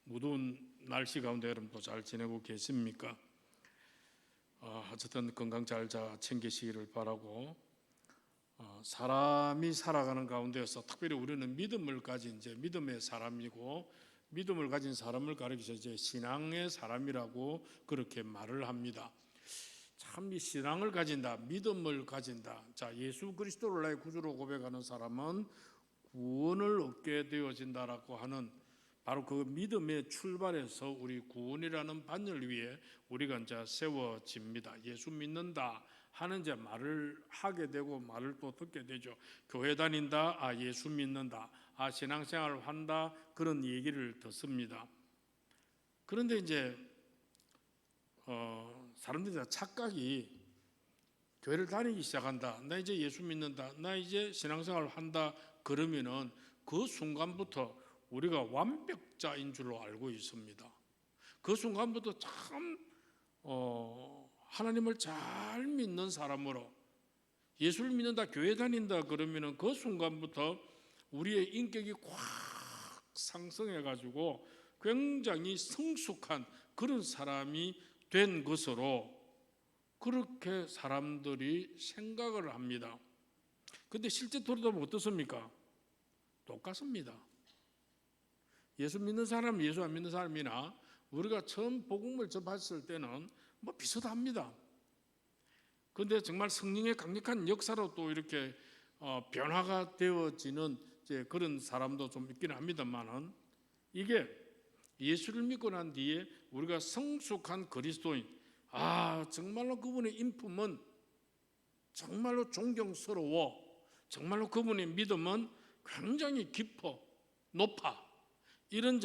무더운 날씨 가운데 여러분도 잘 지내고 계십니까? 어쨌든 건강 잘 챙기시기를 바라고, 사람이 살아가는 가운데서 특별히 우리는 믿음을 가진 믿음의 사람이고, 믿음을 가진 사람을 가리켜서 신앙의 사람이라고 그렇게 말을 합니다. 참, 이 신앙을 가진다, 믿음을 가진다. 자, 예수 그리스도를 나의 구주로 고백하는 사람은 구원을 얻게 되어진다라고 하는, 바로 그 믿음의 출발에서 우리 구원이라는 반열 위에 우리가 이제 세워집니다. 예수 믿는다 하는 말을 하게 되고 말을 또 듣게 되죠. 교회 다닌다, 예수 믿는다, 신앙생활을 한다, 그런 얘기를 듣습니다. 그런데 이제 사람들이 착각이, 교회를 다니기 시작한다, 나 이제 예수 믿는다, 나 이제 신앙생활을 한다, 그러면은 그 순간부터 우리가 완벽자인 줄로 알고 있습니다. 그 순간부터 참 하나님을 잘 믿는 사람으로, 예수를 믿는다, 교회 다닌다 그러면은 그 순간부터 우리의 인격이 확 상승해가지고 굉장히 성숙한 그런 사람이 된 것으로 그렇게 사람들이 생각을 합니다. 근데 실제 돌아보면 어떻습니까? 똑같습니다. 예수 믿는 사람, 예수 안 믿는 사람이나 우리가 처음 복음을 접했을 때는 비슷합니다. 그런데 정말 성령의 강력한 역사로 또 이렇게 변화가 되어지는 그런 사람도 좀 있기는 합니다만은, 이게 예수를 믿고 난 뒤에 우리가 성숙한 그리스도인, 정말로 그분의 인품은 정말로 존경스러워, 정말로 그분의 믿음은 굉장히 깊어, 높아, 이런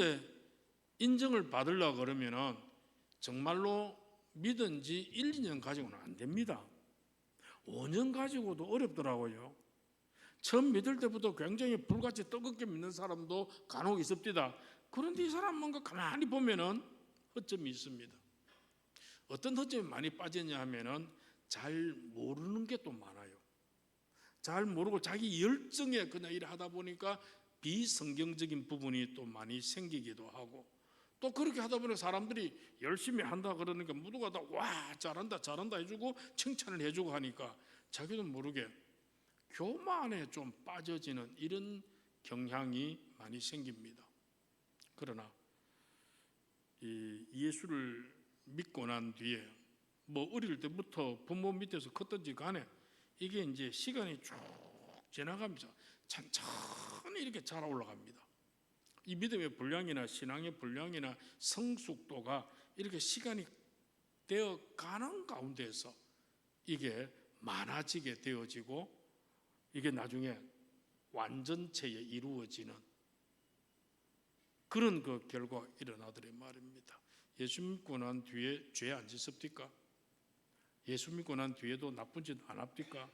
인정을 받으려고 그러면은 정말로 믿은 지 1, 2년 가지고는 안 됩니다. 5년 가지고도 어렵더라고요. 처음 믿을 때부터 굉장히 불같이 뜨겁게 믿는 사람도 간혹 있습니다. 그런데 이 사람 뭔가 가만히 보면은 허점이 있습니다. 어떤 허점이 많이 빠졌냐 하면은 잘 모르는 게 또 많아요. 잘 모르고 자기 열정에 그냥 일을 하다 보니까 비성경적인 부분이 또 많이 생기기도 하고, 또 그렇게 하다 보니 사람들이 열심히 한다 그러니까 모두가 다 와, 잘한다 잘한다 해주고 칭찬을 해주고 하니까 자기도 모르게 교만에 좀 빠져지는 이런 경향이 많이 생깁니다. 그러나 이 예수를 믿고 난 뒤에 어릴 때부터 부모 밑에서 컸든지 간에 이게 이제 시간이 쭉 지나가면서 천천히 이렇게 자라 올라갑니다. 이 믿음의 분량이나 신앙의 분량이나 성숙도가 이렇게 시간이 되어 가는 가운데서 이게 많아지게 되어지고, 이게 나중에 완전체에 이루어지는 그런 그 결과가 일어나더래 말입니다. 예수 믿고 난 뒤에 죄 안 짓습니까? 예수 믿고 난 뒤에도 나쁜 짓 안 합니까?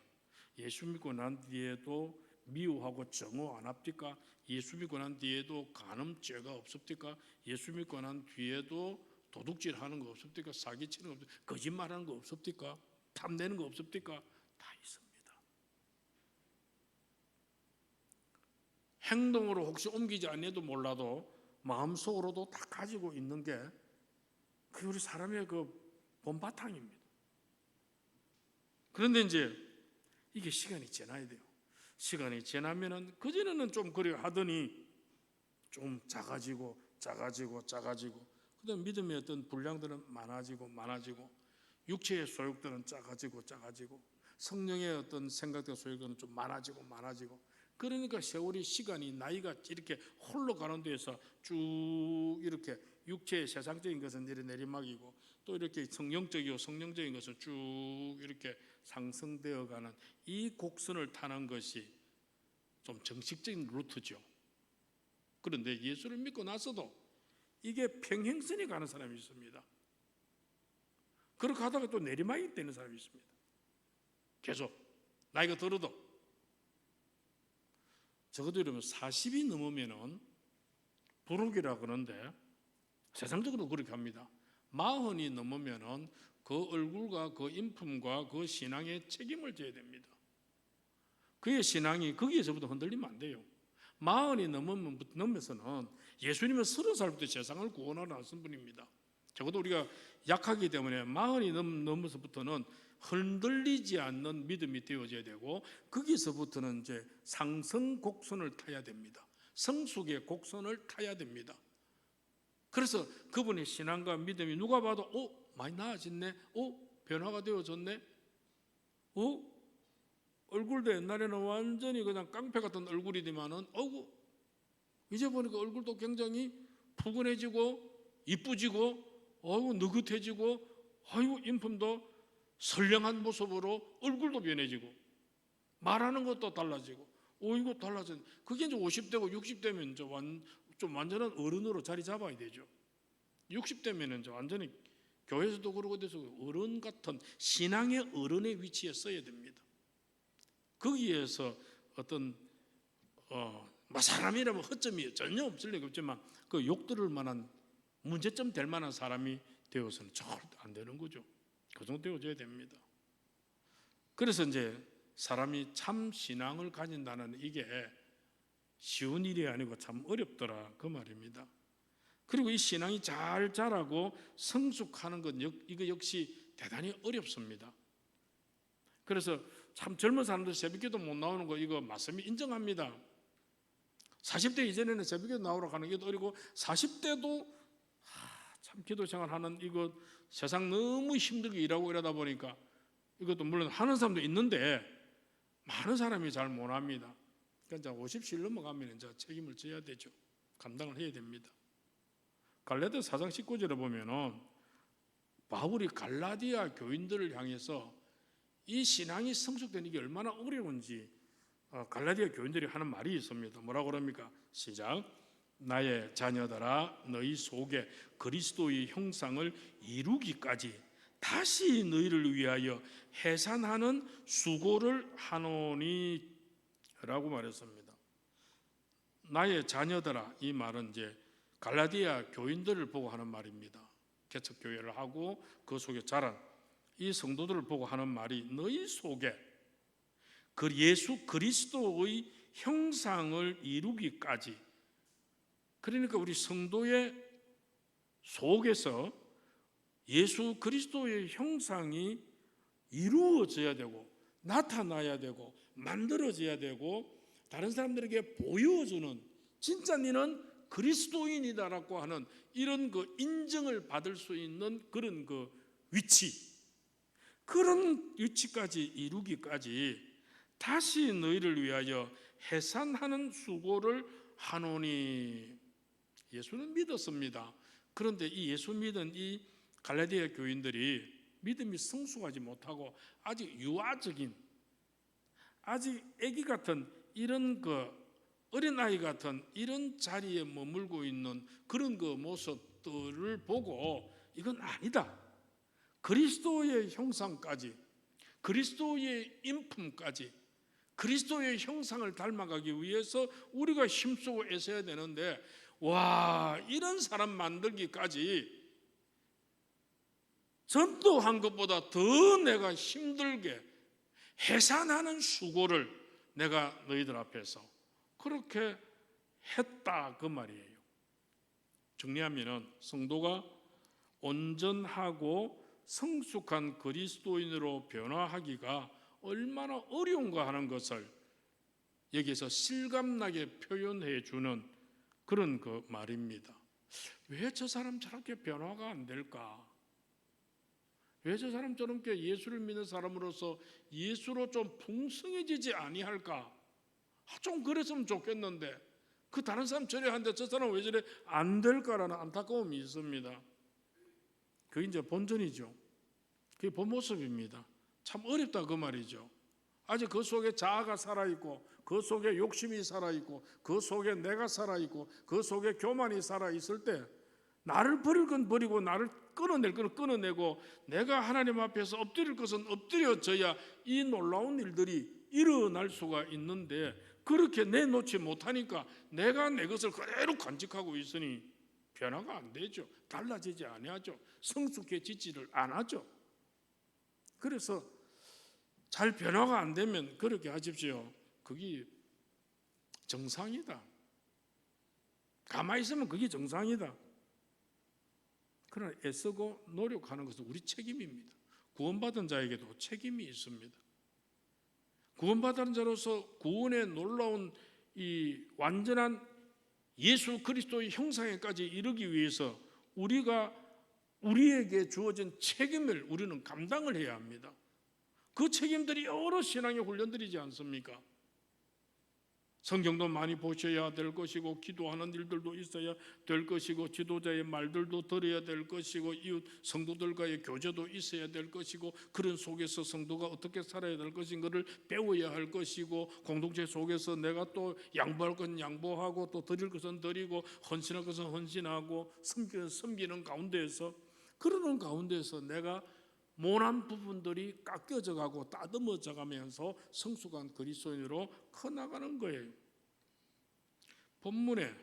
예수 믿고 난 뒤에도 미워하고 정오 안 합니까? 예수 믿고 난 뒤에도 간음죄가 없습니까? 예수 믿고 난 뒤에도 도둑질 하는 거 없습니까? 사기치는 거 없습니까? 거짓말하는 거 없습니까? 탐내는 거 없습니까? 다 있습니다. 행동으로 혹시 옮기지 않아도 몰라도 마음속으로도 다 가지고 있는 게 그게 우리 사람의 그 본바탕입니다. 그런데 이제 이게 시간이 지나야 돼요. 시간이 지나면은 그전에는 좀 그래 하더니 좀 작아지고 그다음 믿음의 어떤 분량들은 많아지고 육체의 소욕들은 작아지고 성령의 어떤 생각과 소욕들은 좀 많아지고 그러니까 세월이, 시간이, 나이가 이렇게 흘러가는 데에서 쭉 이렇게 육체의 세상적인 것은 내리막이고 또 이렇게 성령적인 것은 쭉 이렇게 상승되어가는 이 곡선을 타는 것이 좀 정식적인 루트죠. 그런데 예수를 믿고 나서도 이게 평행선이 가는 사람이 있습니다. 그렇게 하다가 또 내리막이 되는 사람이 있습니다. 계속 나이가 들어도. 적어도 이러면 40이 넘으면은 부록이라 그러는데 세상적으로 그렇게 합니다. 40이 넘으면은 그 얼굴과 그 인품과 그 신앙에 책임을 져야 됩니다. 그의 신앙이 거기에서부터 흔들리면 안 돼요. 40이 넘으면서는 예수님은 30살부터 세상을 구원하러 나선 분입니다. 적어도 우리가 약하기 때문에 40이 넘어서부터는 흔들리지 않는 믿음이 되어져야 되고, 거기서부터는 이제 상승 곡선을 타야 됩니다. 성숙의 곡선을 타야 됩니다. 그래서 그분의 신앙과 믿음이 누가 봐도 많이 나아졌네, 변화가 되어졌네, 얼굴도 옛날에는 완전히 그냥 깡패 같은 얼굴이지만은 이제 보니까 얼굴도 굉장히 푸근해지고 이쁘지고 느긋해지고 인품도 선량한 모습으로 얼굴도 변해지고 말하는 것도 달라지고 이거 달라진. 그게 이제 50대고 60대면 좀 완전한 어른으로 자리 잡아야 되죠. 60대면 이제 완전히 교회에서도 그러고 돼서 어른 같은 신앙의 어른의 위치에 서야 됩니다. 거기에서 어떤 사람이라면 허점이 전혀 없을 리가 없지만 그 욕 들을 만한 문제점 될 만한 사람이 되어서는 절대 안 되는 거죠. 그 정도 되어져야 됩니다. 그래서 이제 사람이 참 신앙을 가진다는 이게 쉬운 일이 아니고 참 어렵더라 그 말입니다. 그리고 이 신앙이 잘 자라고 성숙하는 것 이거 역시 대단히 어렵습니다. 그래서 참 젊은 사람들 새벽기도 못 나오는 거 이거 말씀이 인정합니다. 40대 이전에는 새벽기도 나오러 가는 게 어리고 40대도 참 기도 생활하는 이거 세상 너무 힘들게 일하고 이러다 보니까 이것도 물론 하는 사람도 있는데 많은 사람이 잘 못합니다. 그러니까 50실 넘어가면 이제 책임을 져야 되죠. 감당을 해야 됩니다. 갈라디아 4장 19절에 보면은 바울이 갈라디아 교인들을 향해서 이 신앙이 성숙되는 게 얼마나 어려운지 갈라디아 교인들이 하는 말이 있습니다. 뭐라고 그럽니까? 시작. 나의 자녀들아 너희 속에 그리스도의 형상을 이루기까지 다시 너희를 위하여 해산하는 수고를 하노니 라고 말했습니다. 나의 자녀들아, 이 말은 이제 갈라디아 교인들을 보고 하는 말입니다. 개척교회를 하고 그 속에 자란 이 성도들을 보고 하는 말이 너희 속에 그 예수 그리스도의 형상을 이루기까지, 그러니까 우리 성도의 속에서 예수 그리스도의 형상이 이루어져야 되고 나타나야 되고 만들어져야 되고 다른 사람들에게 보여주는 진짜 너는 그리스도인이다라고 하는 이런 그 인정을 받을 수 있는 그런 그 위치, 그런 위치까지 이루기까지 다시 너희를 위하여 해산하는 수고를 하노니. 예수는 믿었습니다. 그런데 이 예수 믿은 이 갈라디아 교인들이 믿음이 성숙하지 못하고 아직 유아적인, 아직 아기 같은 이런 그 어린아이 같은 이런 자리에 머물고 있는 그런 그 모습들을 보고 이건 아니다, 그리스도의 형상까지, 그리스도의 인품까지, 그리스도의 형상을 닮아가기 위해서 우리가 힘쓰고 애써야 되는데, 이런 사람 만들기까지 전도한 것보다 더 내가 힘들게 해산하는 수고를 내가 너희들 앞에서 그렇게 했다 그 말이에요. 정리하면은 성도가 온전하고 성숙한 그리스도인으로 변화하기가 얼마나 어려운가 하는 것을 여기서 실감나게 표현해 주는 그런 그 말입니다. 왜 저 사람 저렇게 변화가 안 될까? 왜 저 사람 저렇게 예수를 믿는 사람으로서 예수로 좀 풍성해지지 아니할까? 좀 그랬으면 좋겠는데 그 다른 사람 저래 하는데 저 사람 왜 저래 안 될까라는 안타까움이 있습니다. 그게 이제 본전이죠. 그게 본 모습입니다. 참 어렵다 그 말이죠. 아직 그 속에 자아가 살아있고 그 속에 욕심이 살아있고 그 속에 내가 살아있고 그 속에 교만이 살아있을 때 나를 버릴 건 버리고 나를 끊어낼 건 끊어내고 내가 하나님 앞에서 엎드릴 것은 엎드려져야 이 놀라운 일들이 일어날 수가 있는데 그렇게 내놓지 못하니까 내가 내 것을 그대로 간직하고 있으니 변화가 안 되죠. 달라지지 아니하죠. 성숙해지지를 안 하죠. 그래서 잘 변화가 안 되면 그렇게 하십시오. 그게 정상이다. 가만히 있으면 그게 정상이다. 그러나 애쓰고 노력하는 것은 우리 책임입니다. 구원받은 자에게도 책임이 있습니다. 구원받은 자로서 구원의 놀라운 이 완전한 예수 그리스도의 형상에까지 이르기 위해서 우리에게 주어진 책임을 우리는 감당을 해야 합니다. 그 책임들이 여러 신앙의 훈련들이지 않습니까? 성경도 많이 보셔야 될 것이고, 기도하는 일들도 있어야 될 것이고, 지도자의 말들도 들어야 될 것이고, 이웃 성도들과의 교제도 있어야 될 것이고, 그런 속에서 성도가 어떻게 살아야 될 것인가를 배워야 할 것이고, 공동체 속에서 내가 또 양보할 것은 양보하고, 또 드릴 것은 드리고, 헌신할 것은 헌신하고, 섬기는 가운데에서, 그러는 가운데서 내가 모난 부분들이 깎여져 가고 따듬어져 가면서 성숙한 그리스도인으로 커나가는 거예요. 본문에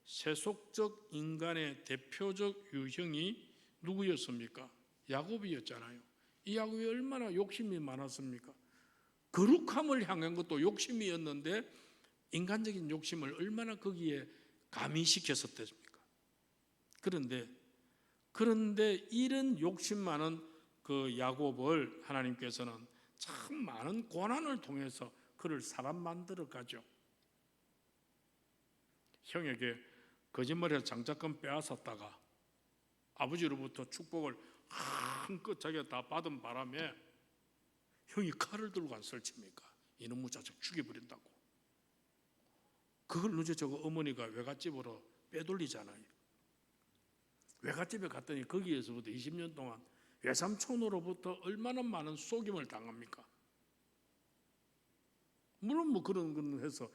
세속적 인간의 대표적 유형이 누구였습니까? 야곱이었잖아요. 이 야곱이 얼마나 욕심이 많았습니까? 거룩함을 향한 것도 욕심이었는데 인간적인 욕심을 얼마나 거기에 가미시켰었습니까? 그런데 이런 욕심 많은 그 야곱을 하나님께서는 참 많은 고난을 통해서 그를 사람 만들어 가죠. 형에게 거짓말해서 장자권 빼앗았다가 아버지로부터 축복을 한껏 자기가 다 받은 바람에 형이 칼을 들고 안 설칩니까? 이놈의 자식 죽여버린다고. 그걸 늦어 저거 어머니가 외갓집으로 빼돌리잖아요. 외갓집에 갔더니 거기에서부터 20년 동안 외삼촌으로부터 얼마나 많은 속임을 당합니까? 물론 뭐 그런 건 해서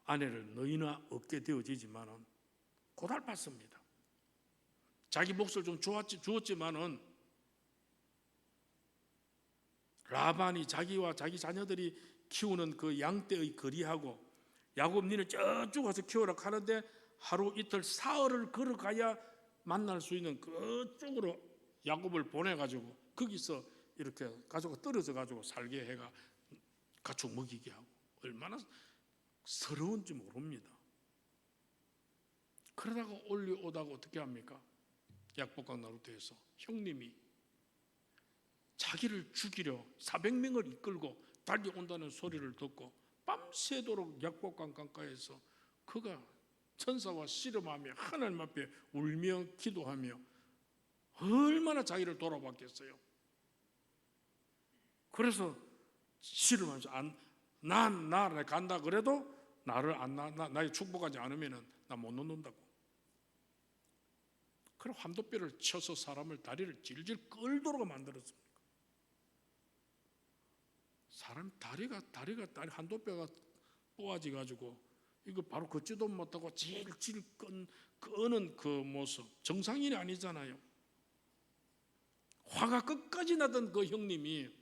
아내를 너희나 얻게 되어지지만은 고달팠습니다. 자기 몫을 좀 주었지만은 라반이 자기와 자기 자녀들이 키우는 그 양떼의 거리하고 야곱 니네 저쪽 가서 키워라 하는데 하루 이틀 사흘을 걸어가야 만날 수 있는 그쪽으로 야곱을 보내가지고 거기서 이렇게 가족과 떨어져 가지고 살게 해가 가축 먹이게 하고 얼마나 서러운지 모릅니다. 그러다가 올라오다가 어떻게 합니까? 약복강 나루터에서 형님이 자기를 죽이려 400명을 이끌고 달려온다는 소리를 듣고 밤새도록 약복강 강가에서 그가 천사와 씨름하며 하나님 앞에 울며 기도하며 얼마나 자기를 돌아봤겠어요. 그래서 씨름하면서 나 간다 그래도 나를 나의 축복하지 않으면 나 못 놓는다고. 그럼 환도뼈를 쳐서 사람을 다리를 질질 끌도록 만들었습니다. 사람 다리가 환도뼈가 뽑아지 가지고 이거 바로 걷지도 못하고 질질 끄는 그 모습 정상인이 아니잖아요. 화가 끝까지 나던 그 형님이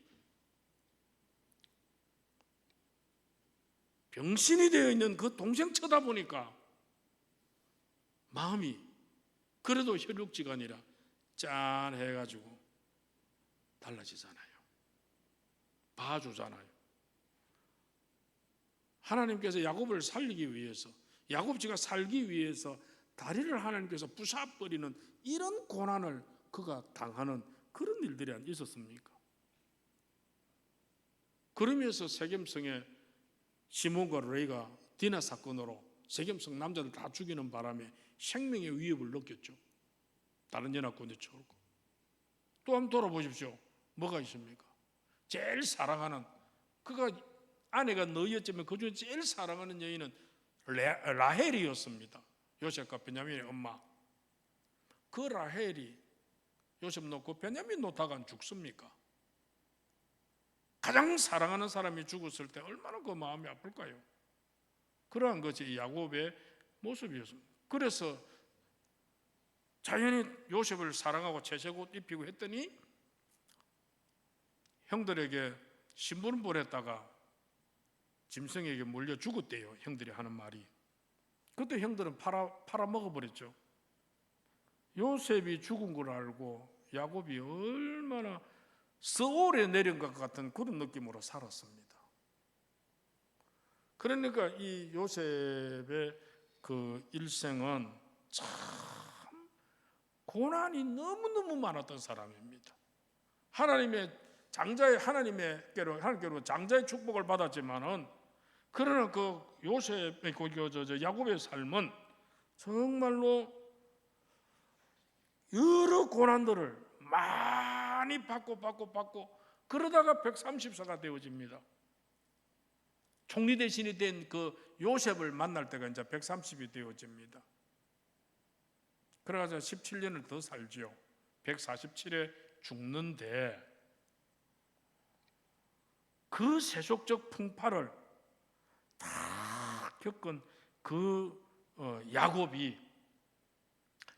병신이 되어 있는 그 동생 쳐다보니까 마음이 그래도 혈육지간이라 짠 해가지고 달라지잖아요. 봐주잖아요. 하나님께서 야곱을 살리기 위해서 야곱지가 살기 위해서 다리를 하나님께서 부숴버리는 이런 고난을 그가 당하는 그런 일들이 있었습니까? 그러면서 세겜성에 시몬과 레이가 디나 사건으로 세겜성 남자들 다 죽이는 바람에 생명의 위협을 느꼈죠. 다른 연합군에 쳐오고. 또 한번 돌아보십시오. 뭐가 있습니까? 제일 사랑하는 그가 아내가 너희였지만 그 중에 제일 사랑하는 여인은 라헬이었습니다. 요셉과 베냐민의 엄마. 그 라헬이 요셉 놓고 베냐민 놓다간 죽습니까? 가장 사랑하는 사람이 죽었을 때 얼마나 그 마음이 아플까요? 그러한 것이 야곱의 모습이었습니다. 그래서 자연히 요셉을 사랑하고 채색옷 입히고 했더니 형들에게 신부름 보냈다가 짐승에게 물려 죽었대요. 형들이 하는 말이. 그때 형들은 팔아 먹어버렸죠. 요셉이 죽은 걸 알고 야곱이 얼마나 서울에 내린 것 같은 그런 느낌으로 살았습니다. 그러니까 이 요셉의 그 일생은 참 고난이 너무너무 많았던 사람입니다. 하나님의 장자의 하나님께로 장자의 축복을 받았지만은, 그러나 그 요셉의 야곱의 삶은 정말로 여러 고난들을 많이 받고 그러다가 130세가 되어집니다. 총리 대신이 된 그 요셉을 만날 때가 이제 130이 되어집니다. 그래가지고 17년을 더 살죠. 147에 죽는데, 그 세속적 풍파를 다 겪은 그 야곱이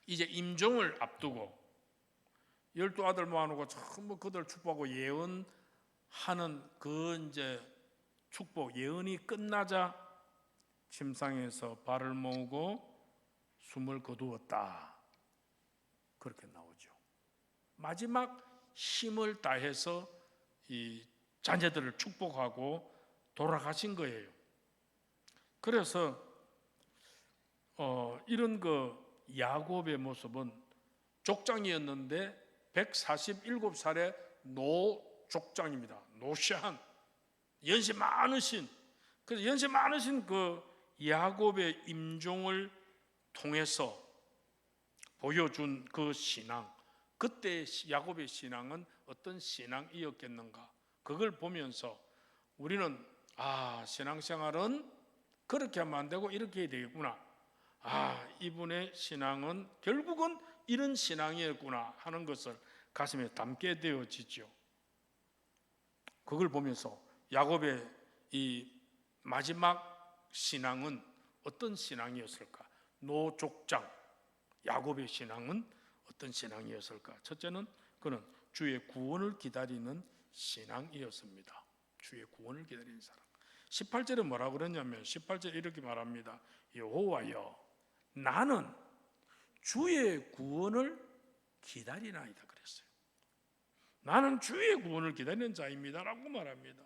이제 임종을 앞두고 12아들 모아놓고 전부 그들 축복하고 예언하는 그 이제 축복 예언이 끝나자 침상에서 발을 모으고 숨을 거두었다, 그렇게 나오죠. 마지막 힘을 다해서 이 자녀들을 축복하고 돌아가신 거예요. 그래서 이런 그 야곱의 모습은 족장이었는데 147살의 노족장입니다. 노시한, 연세 많으신, 그래서 연세 많으신 그 야곱의 임종을 통해서 보여준 그 신앙, 그때 야곱의 신앙은 어떤 신앙이었겠는가, 그걸 보면서 우리는 신앙생활은 그렇게 하면 안 되고 이렇게 해야 되겠구나, 이분의 신앙은 결국은 이런 신앙이었구나 하는 것을 가슴에 담게 되어지죠. 그걸 보면서 야곱의 이 마지막 신앙은 어떤 신앙이었을까? 노족장 야곱의 신앙은 어떤 신앙이었을까? 첫째는 그는 주의 구원을 기다리는 신앙이었습니다. 주의 구원을 기다리는 사람. 18절에 뭐라고 그랬냐면 18절에 이렇게 말합니다. 여호와여, 나는 주의 구원을 기다리나이다 그랬어요. 나는 주의 구원을 기다리는 자입니다라고 말합니다.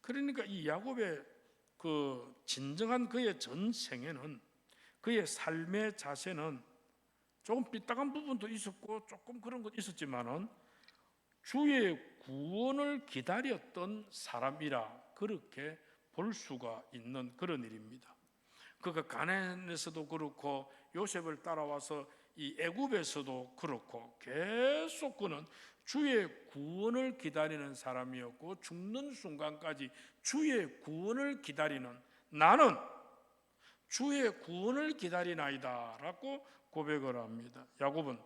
그러니까 이 야곱의 그 진정한 그의 전생에는, 그의 삶의 자세는 조금 삐딱한 부분도 있었고 조금 그런 것도 있었지만은 주의 구원을 기다렸던 사람이라 그렇게 볼 수가 있는 그런 일입니다. 그가 가나안에서도 그렇고 요셉을 따라와서 이 애굽에서도 그렇고 계속 그는 주의 구원을 기다리는 사람이었고, 죽는 순간까지 주의 구원을 기다리는, 나는 주의 구원을 기다리나이다 라고 고백을 합니다. 야곱은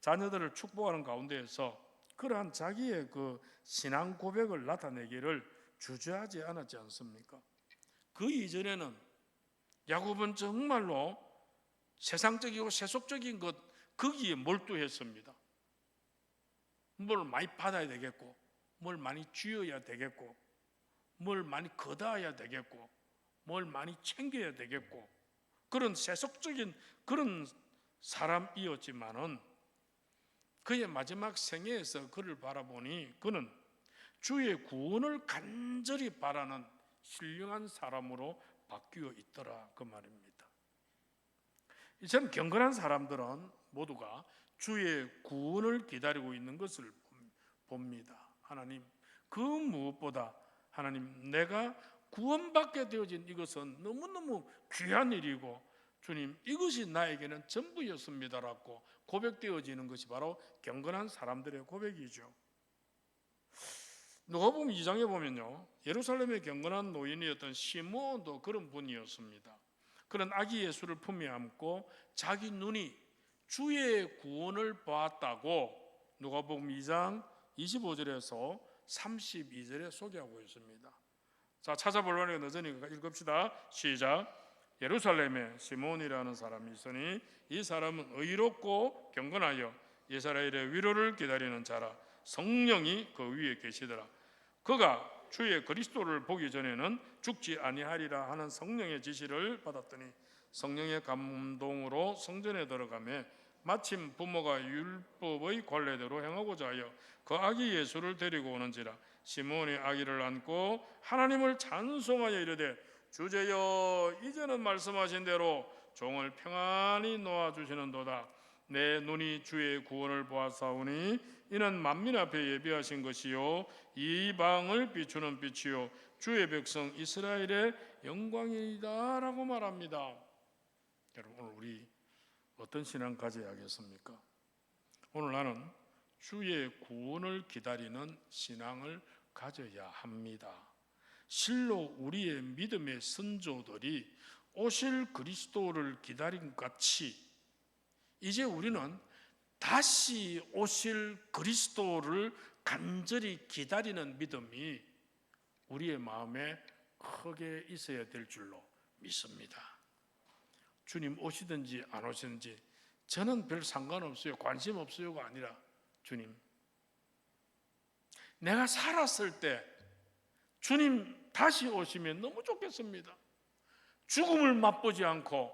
자녀들을 축복하는 가운데에서 그러한 자기의 그 신앙 고백을 나타내기를 주저하지 않았지 않습니까? 그 이전에는 야곱은 정말로 세상적이고 세속적인 것, 거기에 몰두했습니다. 뭘 많이 받아야 되겠고, 뭘 많이 쥐어야 되겠고, 뭘 많이 거둬야 되겠고, 뭘 많이 챙겨야 되겠고, 그런 세속적인 그런 사람이었지만은 그의 마지막 생애에서 그를 바라보니 그는 주의 구원을 간절히 바라는 신령한 사람으로 바뀌어 있더라, 그 말입니다. 이처럼 경건한 사람들은 모두가 주의 구원을 기다리고 있는 것을 봅니다. 하나님, 그 무엇보다 하나님, 내가 구원받게 되어진 이것은 너무너무 귀한 일이고 주님, 이것이 나에게는 전부였습니다라고 고백되어지는 것이 바로 경건한 사람들의 고백이죠. 누가복음 2장에 보면요, 예루살렘의 경건한 노인이었던 시므온도 그런 분이었습니다. 그런 아기 예수를 품에 안고 자기 눈이 주의 구원을 보았다고 누가복음 2장 25절에서 32절에 소개하고 있습니다. 자, 찾아보려니까 늦으니까 읽읍시다. 시작. 예루살렘에 시므온이라는 사람이 있으니 이 사람은 의롭고 경건하여 이스라엘의 위로를 기다리는 자라. 성령이 그 위에 계시더라. 그가 주의 그리스도를 보기 전에는 죽지 아니하리라 하는 성령의 지시를 받았더니 성령의 감동으로 성전에 들어가매 마침 부모가 율법의 관례대로 행하고자 하여 그 아기 예수를 데리고 오는지라. 시므온이 아기를 안고 하나님을 찬송하여 이르되 주제여 이제는 말씀하신 대로 종을 평안히 놓아주시는도다. 내 눈이 주의 구원을 보았사오니 이는 만민 앞에 예비하신 것이요 이방을 비추는 빛이요 주의 백성 이스라엘의 영광이다 라고 말합니다. 여러분, 오늘 우리 어떤 신앙 가져야겠습니까? 오늘 나는 주의 구원을 기다리는 신앙을 가져야 합니다. 실로 우리의 믿음의 선조들이 오실 그리스도를 기다린 같이 이제 우리는 다시 오실 그리스도를 간절히 기다리는 믿음이 우리의 마음에 크게 있어야 될 줄로 믿습니다. 주님 오시든지 안 오시든지 저는 별 상관없어요. 관심 없어요가 아니라 주님, 내가 살았을 때 주님 다시 오시면 너무 좋겠습니다. 죽음을 맛보지 않고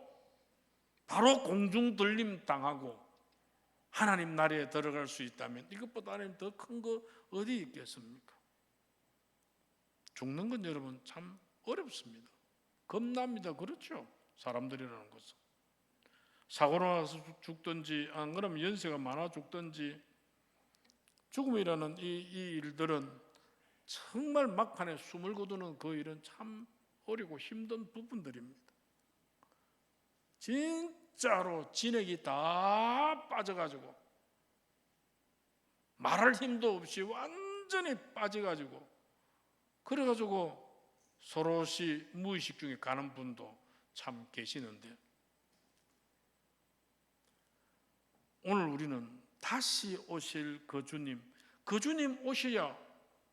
바로 공중 들림 당하고 하나님 나라에 들어갈 수 있다면 이것보다 하나님 더 큰 거 어디 있겠습니까? 죽는 건 여러분 참 어렵습니다. 겁납니다. 그렇죠? 사람들이라는 것은 사고로 나서 죽든지 안 그러면 연세가 많아 죽든지 죽음이라는 이 일들은 정말 막판에 숨을 거두는 그 일은 참 어렵고 힘든 부분들입니다. 진짜로 진액이 다 빠져가지고 말할 힘도 없이 완전히 빠져가지고 그래가지고 서로시 무의식 중에 가는 분도 참 계시는데 오늘 우리는 다시 오실 그 주님 오셔야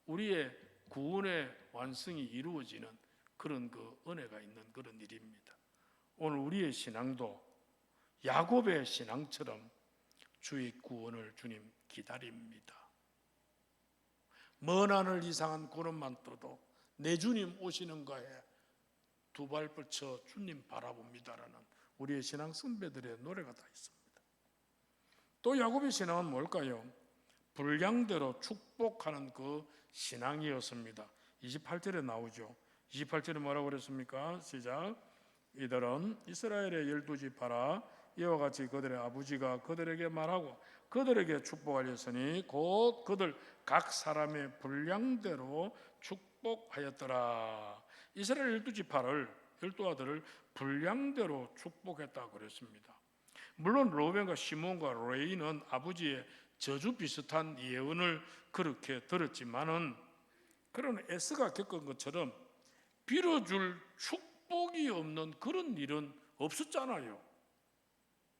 우리의 구원의 완성이 이루어지는 그런 그 은혜가 있는 그런 일입니다. 오늘 우리의 신앙도 야곱의 신앙처럼 주의 구원을 주님 기다립니다. 먼 하늘 이상한 구름만 떠도 내 주님 오시는 거에 두 발 뻗쳐 주님 바라봅니다라는 우리의 신앙 선배들의 노래가 다 있습니다. 또 야곱의 신앙은 뭘까요? 분량대로 축복하는 그 신앙이었습니다. 28절에 나오죠. 28절에 뭐라고 그랬습니까? 시작. 이들은 이스라엘의 12지파라 이와 같이 그들의 아버지가 그들에게 말하고 그들에게 축복하였으니 곧 그들 각 사람의 분량대로 축복하였더라. 이스라엘 12지파를 12아들을 분량대로 축복했다고 그랬습니다. 물론 로벤과 시몬과 레이는 아버지의 저주 비슷한 예언을 그렇게 들었지만은 그런 에스가 겪은 것처럼 빌어줄 축복이 없는 그런 일은 없었잖아요.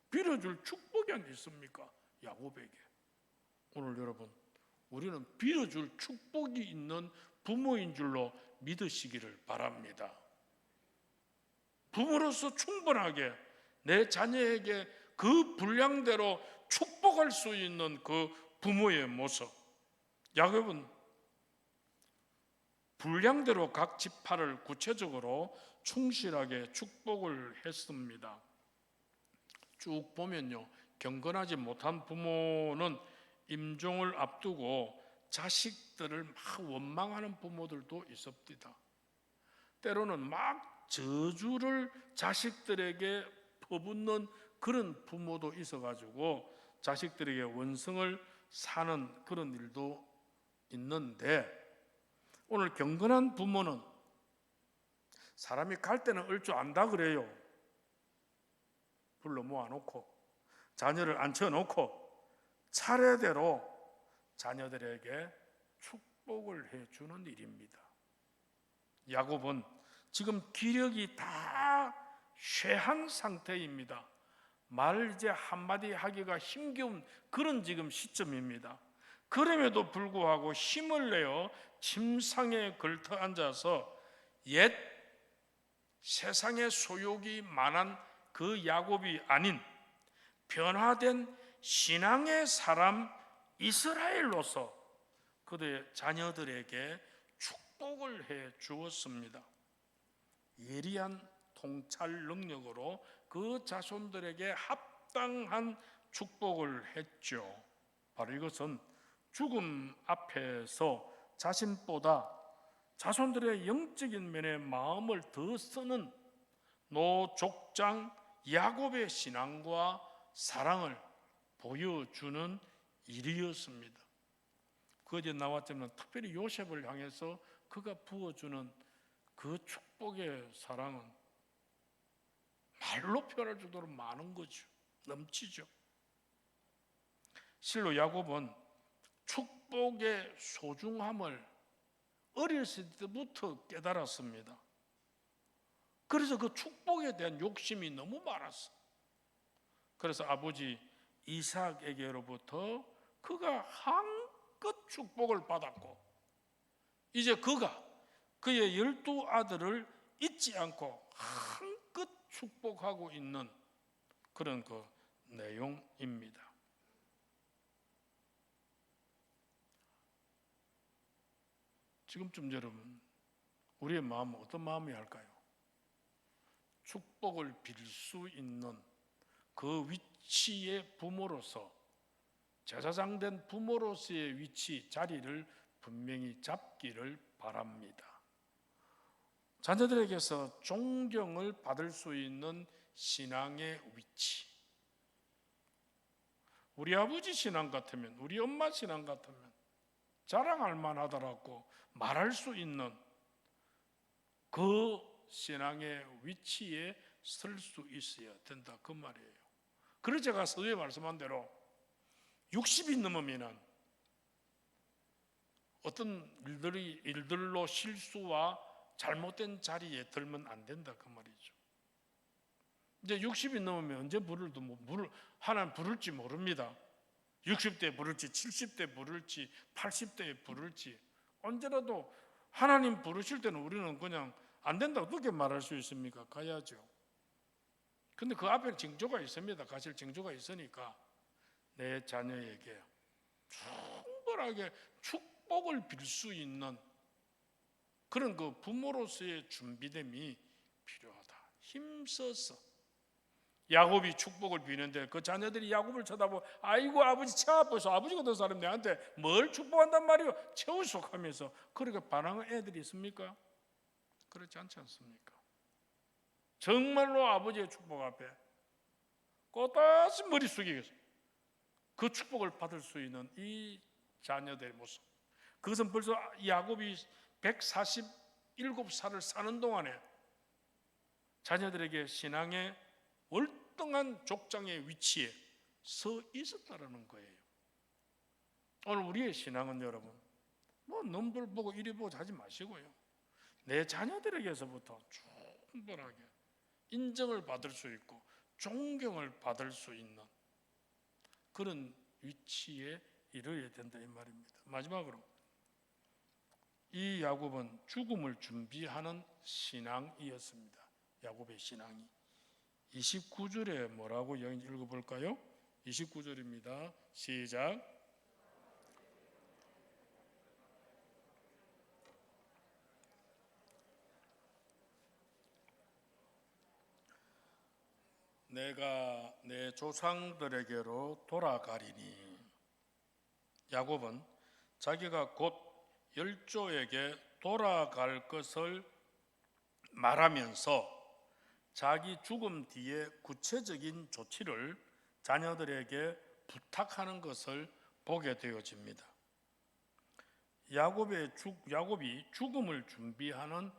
빌어줄 축복이 안 있습니까? 야곱에게. 오늘 여러분, 우리는 빌어줄 축복이 있는 부모인 줄로 믿으시기를 바랍니다. 부모로서 충분하게 내 자녀에게 그 분량대로 축복할 수 있는 그 부모의 모습. 야곱은 분량대로 각 지파를 구체적으로 충실하게 축복을 했습니다. 쭉 보면요, 경건하지 못한 부모는 임종을 앞두고 자식들을 막 원망하는 부모들도 있습니다. 때로는 막 저주를 자식들에게 퍼붓는 그런 부모도 있어가지고 자식들에게 원성을 사는 그런 일도 있는데 오늘 경건한 부모는 사람이 갈 때는 얼 줄 안다 그래요. 불러 모아놓고 자녀를 앉혀놓고 차례대로 자녀들에게 축복을 해주는 일입니다. 야곱은 지금 기력이 다 쇠한 상태입니다. 말 이제 한마디 하기가 힘겨운 그런 지금 시점입니다. 그럼에도 불구하고 힘을 내어 침상에 걸터 앉아서 옛 세상의 소욕이 만한 그 야곱이 아닌 변화된 신앙의 사람 이스라엘로서 그들의 자녀들에게 축복을 해 주었습니다. 예리한 통찰 능력으로 그 자손들에게 합당한 축복을 했죠. 바로 이것은 죽음 앞에서 자신보다 자손들의 영적인 면에 마음을 더 쓰는 노족장 야곱의 신앙과 사랑을 보여주는 일이었습니다. 그제 나왔지만 특별히 요셉을 향해서 그가 부어주는 그 축복의 사랑은 말로 표현할 정도로 많은 거죠. 넘치죠. 실로 야곱은 축복의 소중함을 어렸을 때부터 깨달았습니다. 그래서 그 축복에 대한 욕심이 너무 많았어. 그래서 아버지 이삭에게로부터 그가 한껏 축복을 받았고, 이제 그가 그의 12아들을 잊지 않고 한껏 축복하고 있는 그런 그 내용입니다. 지금쯤 여러분, 우리의 마음은 어떤 마음이 할까요? 축복을 빌 수 있는 그 위치의 부모로서, 제사장된 부모로서의 위치, 자리를 분명히 잡기를 바랍니다. 자녀들에게서 존경을 받을 수 있는 신앙의 위치, 우리 아버지 신앙 같으면, 우리 엄마 신앙 같으면 자랑할 만하더라고 말할 수 있는 그 신앙의 위치에 설 수 있어야 된다, 그 말이에요. 그래서 제가 서두에 말씀한 대로 60이 넘으면 어떤 일들로 실수와 잘못된 자리에 들면 안 된다, 그 말이죠. 이제 60이 넘으면 언제 하나님 부를지 모릅니다. 60대 부를지 70대 부를지 80대에 부를지 언제라도 하나님 부르실 때는 우리는 그냥 안 된다 어떻게 말할 수 있습니까? 가야죠. 근데 그 앞에 징조가 있습니다. 가실 징조가 있으니까 내 자녀에게 충분하게 축복을 빌 수 있는 그런 그 부모로서의 준비됨이 필요하다. 힘써서 야곱이 축복을 비는데 그 자녀들이 야곱을 쳐다보고 아이고 아버지 차 아파서 아버지 같은 사람 내한테 뭘 축복한단 말이오? 채우속하면서 그렇게 반항한 애들이 있습니까? 그렇지 않지 않습니까? 정말로 아버지의 축복 앞에 꼬다시 머리 숙이겠어요. 그 축복을 받을 수 있는 이 자녀들의 모습, 그것은 벌써 야곱이 147살을 사는 동안에 자녀들에게 신앙의 월등한 족장의 위치에 서 있었다는 거예요. 오늘 우리의 신앙은 여러분, 남들 보고 이리 보고 하지 마시고요, 내 자녀들에게서부터 충분하게 인정을 받을 수 있고 존경을 받을 수 있는 그런 위치에 이르어야 된다, 이 말입니다. 마지막으로 이 야곱은 죽음을 준비하는 신앙이었습니다. 야곱의 신앙이 29절에 뭐라고 읽어볼까요? 29절입니다. 시작. 내가 내 조상들에게로 돌아가리니. 야곱은 자기가 곧 열조에게 돌아갈 것을 말하면서 자기 죽음 뒤에 구체적인 조치를 자녀들에게 부탁하는 것을 보게 되어집니다. 야곱이 죽음을 준비하는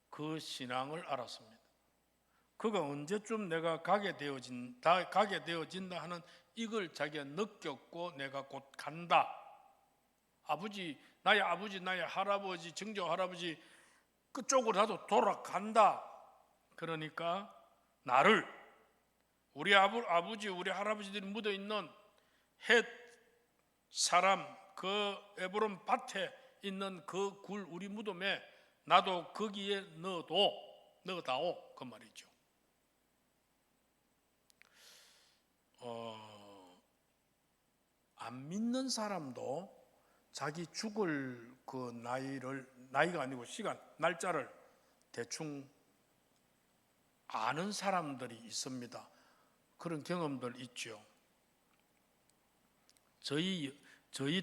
그 신앙을 알았습니다. 그가 언제쯤 내가 가게 되어진다 하는 이걸 자기가 느꼈고 내가 곧 간다. 나의 아버지, 나의 할아버지, 증조 할아버지 그쪽으로 나도 돌아간다. 그러니까 나를 우리 아버지, 우리 할아버지들이 묻어 있는 헷 사람 그 에브론 밭에 있는 그 굴 우리 무덤에 나도 거기에 넣어다오 그 말이죠. 안 믿는 사람도 자기 죽을 그 나이가 아니고 시간, 날짜를 대충 아는 사람들이 있습니다. 그런 경험들 있죠. 저희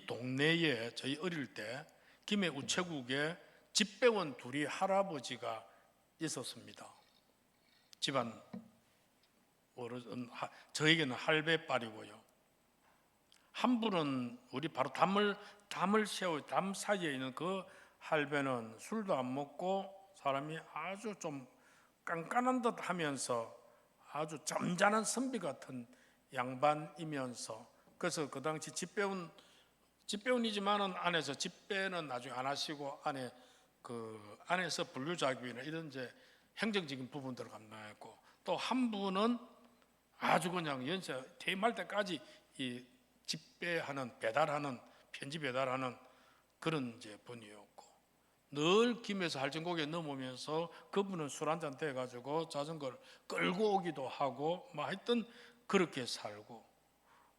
동네에 저희 어릴 때 김해 우체국에 집배원 둘이 할아버지가 있었습니다. 집안 어른, 저에게는 할배딸이고요. 한 분은 우리 바로 담을 세워 담 사이에 있는 그 할배는 술도 안 먹고 사람이 아주 좀 깐깐한 듯 하면서 아주 점잖은 선비 같은 양반이면서, 그래서 그 당시 집배원이지만은 안에서 집배는 나중에 안 하시고 안에서 분류작업이나 이런 이제 행정적인 부분들을 감당했고, 또 한 분은 아주 그냥 연세 퇴임할 때까지 이 집배하는 편지 배달하는 그런 이제 분이었고, 늘 김에서 할진고기에 넘으면서 그분은 술 한잔 떼가지고 자전거를 끌고 오기도 하고 뭐 하여튼 그렇게 살고.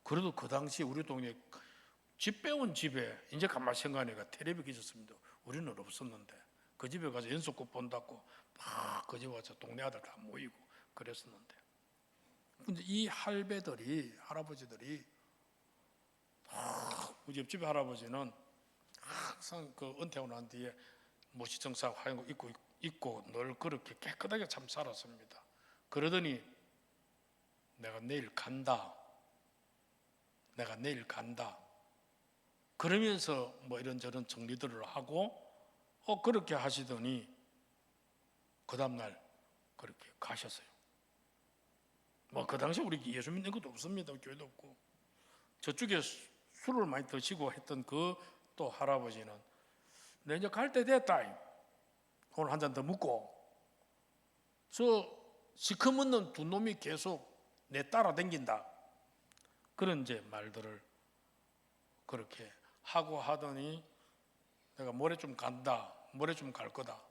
그래도 그 당시 우리 동네 집배원 집에 이제 가만 생각하니까 텔레비가 있었습니다. 우리는 없었는데 그 집에 가서 연속극 본다고 막 그 집에 가서 동네 아들 다 모이고 그랬었는데, 근데 이 할아버지들이 우리 옆집 할아버지는 항상 그 은퇴하고 난 뒤에 모시정상 화장고 입고 늘 그렇게 깨끗하게 참 살았습니다. 그러더니 내가 내일 간다 그러면서 뭐 이런저런 정리들을 하고 그렇게 하시더니 그 다음날 그렇게 가셨어요. 뭐 그 당시 우리 예수 믿는 것도 없습니다. 교회도 없고. 저쪽에 술을 많이 드시고 했던 그 또 할아버지는 내 이제 갈 때 됐다, 오늘 한 잔 더 묻고, 저 시커먼 두 놈이 계속 내 따라다닌다, 그런 이제 말들을 그렇게 하고 하더니 내가 모레 좀 간다, 모레 좀 갈 거다,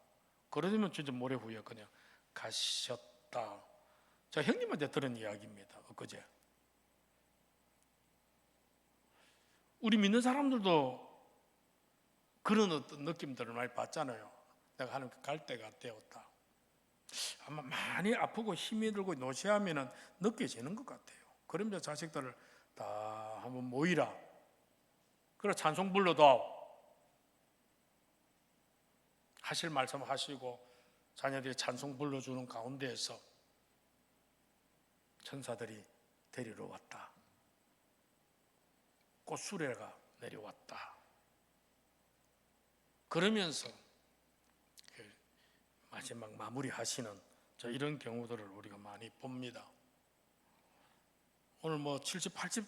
그러면 진짜 모레 후에 그냥 가셨다. 자, 형님한테 들은 이야기입니다. 엊그제 우리 믿는 사람들도 그런 어떤 느낌들을 많이 받잖아요. 내가 하나님께 갈 때가 되었다. 아마 많이 아프고 힘이 들고 노쇠하면 느껴지는 것 같아요. 그러면서 자식들을 다 한번 모이라, 그래 찬송 불러도 하실 말씀 하시고 자녀들이 찬송 불러주는 가운데에서 천사들이 데리러 왔다, 꽃수레가 내려왔다, 그러면서 마지막 마무리하시는 이런 경우들을 우리가 많이 봅니다. 오늘 뭐 70, 80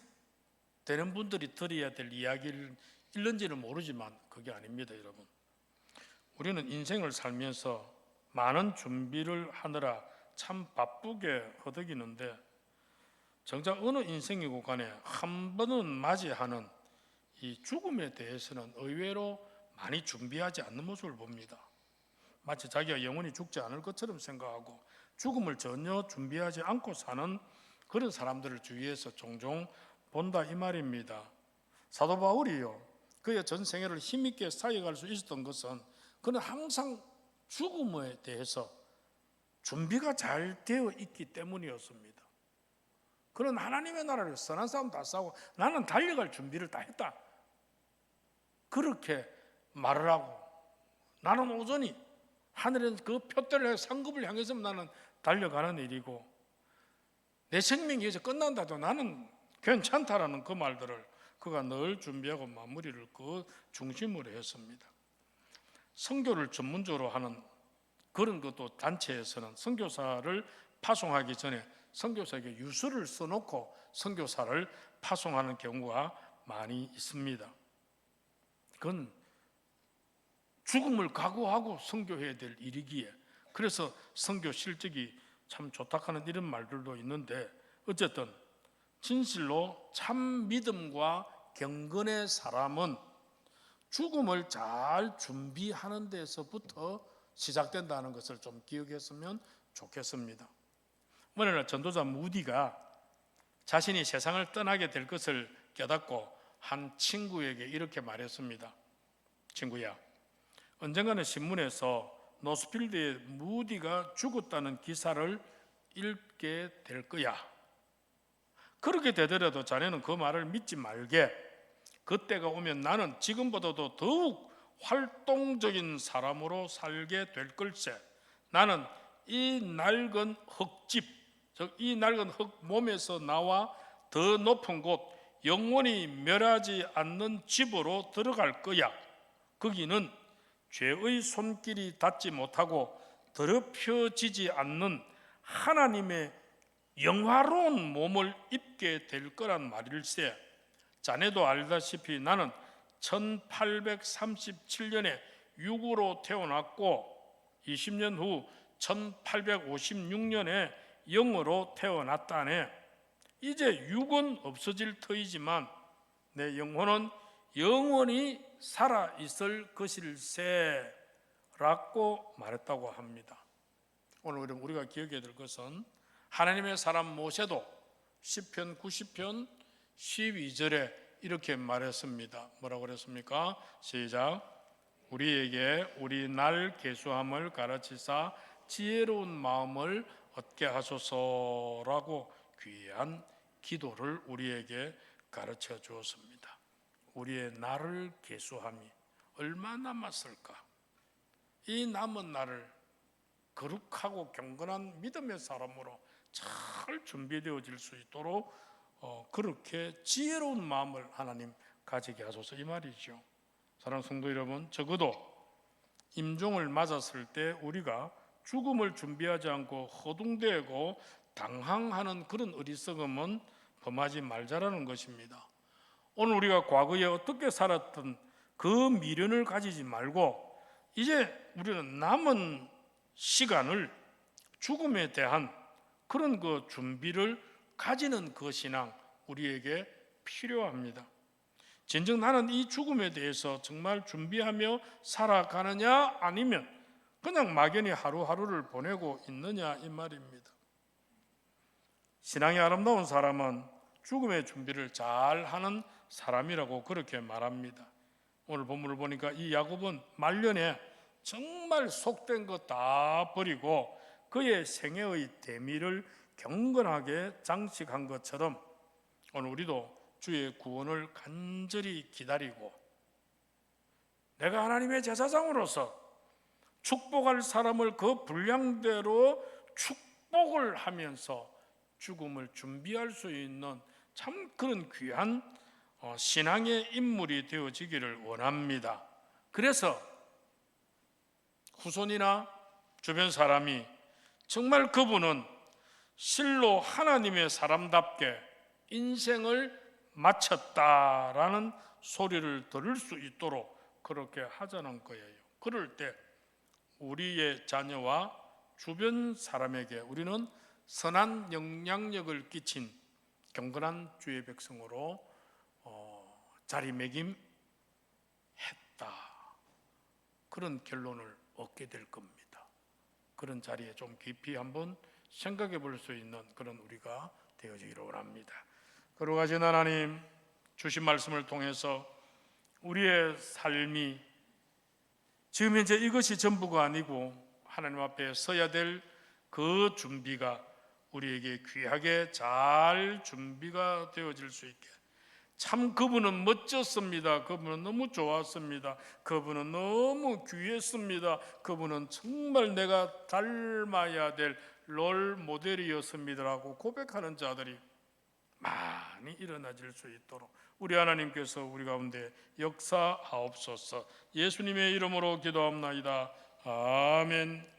되는 분들이 들어야 될 이야기를 읽는지는 모르지만 그게 아닙니다, 여러분. 우리는 인생을 살면서 많은 준비를 하느라 참 바쁘게 허덕이는데, 정작 어느 인생이고 간에 한 번은 맞이하는 이 죽음에 대해서는 의외로 많이 준비하지 않는 모습을 봅니다. 마치 자기가 영원히 죽지 않을 것처럼 생각하고 죽음을 전혀 준비하지 않고 사는 그런 사람들을 주위에서 종종 본다, 이 말입니다. 사도 바울이요, 그의 전 생애를 힘있게 살아갈 수 있었던 것은 그는 항상 죽음에 대해서 준비가 잘 되어 있기 때문이었습니다. 그는 하나님의 나라를 선한 싸움 다 싸우고 나는 달려갈 준비를 다 했다, 그렇게 말을 하고, 나는 오전이 하늘의 그 표대를 상급을 향해서 나는 달려가는 일이고 내 생명이 이제 끝난다도 나는 괜찮다라는 그 말들을 그가 늘 준비하고 마무리를 그 중심으로 했습니다. 선교를 전문적으로 하는 그런 것도 단체에서는 선교사를 파송하기 전에 선교사에게 유서를 써놓고 선교사를 파송하는 경우가 많이 있습니다. 그건 죽음을 각오하고 선교해야 될 일이기에, 그래서 선교 실적이 참 좋다 하는 이런 말들도 있는데, 어쨌든 진실로 참 믿음과 경건의 사람은 죽음을 잘 준비하는 데서부터 시작된다는 것을 좀 기억했으면 좋겠습니다. 어느 날 전도자 무디가 자신이 세상을 떠나게 될 것을 깨닫고 한 친구에게 이렇게 말했습니다. 친구야, 언젠가는 신문에서 노스필드의 무디가 죽었다는 기사를 읽게 될 거야. 그렇게 되더라도 자네는 그 말을 믿지 말게. 그때가 오면 나는 지금보다도 더욱 활동적인 사람으로 살게 될 걸세. 나는 이 낡은 흙집, 즉 이 낡은 흙 몸에서 나와 더 높은 곳, 영원히 멸하지 않는 집으로 들어갈 거야. 거기는 죄의 손길이 닿지 못하고 더럽혀지지 않는 하나님의 영화로운 몸을 입게 될 거란 말일세. 자네도 알다시피 나는 1837년에 육으로 태어났고 20년 후 1856년에 영으로 태어났다네. 이제 육은 없어질 터이지만 내 영혼은 영원히 살아있을 것일세 라고 말했다고 합니다. 오늘 우리가 기억해야 될 것은 하나님의 사람 모세도 시편 90편 12절에 이렇게 말했습니다. 뭐라고 그랬습니까? 시작. 우리에게 우리 날 계수함을 가르치사 지혜로운 마음을 얻게 하소서라고 귀한 기도를 우리에게 가르쳐 주었습니다. 우리의 날을 계수함이 얼마 남았을까? 이 남은 날을 거룩하고 경건한 믿음의 사람으로 잘 준비되어질 수 있도록 그렇게 지혜로운 마음을 하나님 가지게 하소서, 이 말이죠. 사랑하는 성도 여러분, 적어도 임종을 맞았을 때 우리가 죽음을 준비하지 않고 허둥대고 당황하는 그런 어리석음은 범하지 말자라는 것입니다. 오늘 우리가 과거에 어떻게 살았던 그 미련을 가지지 말고 이제 우리는 남은 시간을 죽음에 대한 그런 그 준비를 가지는 그 신앙 우리에게 필요합니다. 진정 나는 이 죽음에 대해서 정말 준비하며 살아가느냐, 아니면 그냥 막연히 하루하루를 보내고 있느냐, 이 말입니다. 신앙이 아름다운 사람은 죽음의 준비를 잘 하는 사람이라고 그렇게 말합니다. 오늘 본문을 보니까 이 야곱은 말년에 정말 속된 거 다 버리고 그의 생애의 대미를 경건하게 장식한 것처럼 오늘 우리도 주의 구원을 간절히 기다리고 내가 하나님의 제사장으로서 축복할 사람을 그 분량대로 축복을 하면서 죽음을 준비할 수 있는 참 그런 귀한 신앙의 인물이 되어지기를 원합니다. 그래서 후손이나 주변 사람이 정말 그분은 실로 하나님의 사람답게 인생을 마쳤다라는 소리를 들을 수 있도록 그렇게 하자는 거예요. 그럴 때 우리의 자녀와 주변 사람에게 우리는 선한 영향력을 끼친 경건한 주의 백성으로 자리매김했다, 그런 결론을 얻게 될 겁니다. 그런 자리에 좀 깊이 한번 생각해 볼 수 있는 그런 우리가 되어지기를 원합니다. 거룩하신 하나님, 주신 말씀을 통해서 우리의 삶이 지금 현재 이것이 전부가 아니고 하나님 앞에 서야 될 그 준비가 우리에게 귀하게 잘 준비가 되어질 수 있게, 참 그분은 멋졌습니다. 그분은 너무 좋았습니다. 그분은 너무 귀했습니다. 그분은 정말 내가 닮아야 될 롤 모델이었습니다라고 고백하는 자들이 많이 일어나질 수 있도록 우리 하나님께서 우리 가운데 역사하옵소서. 예수님의 이름으로 기도합나이다. 아멘.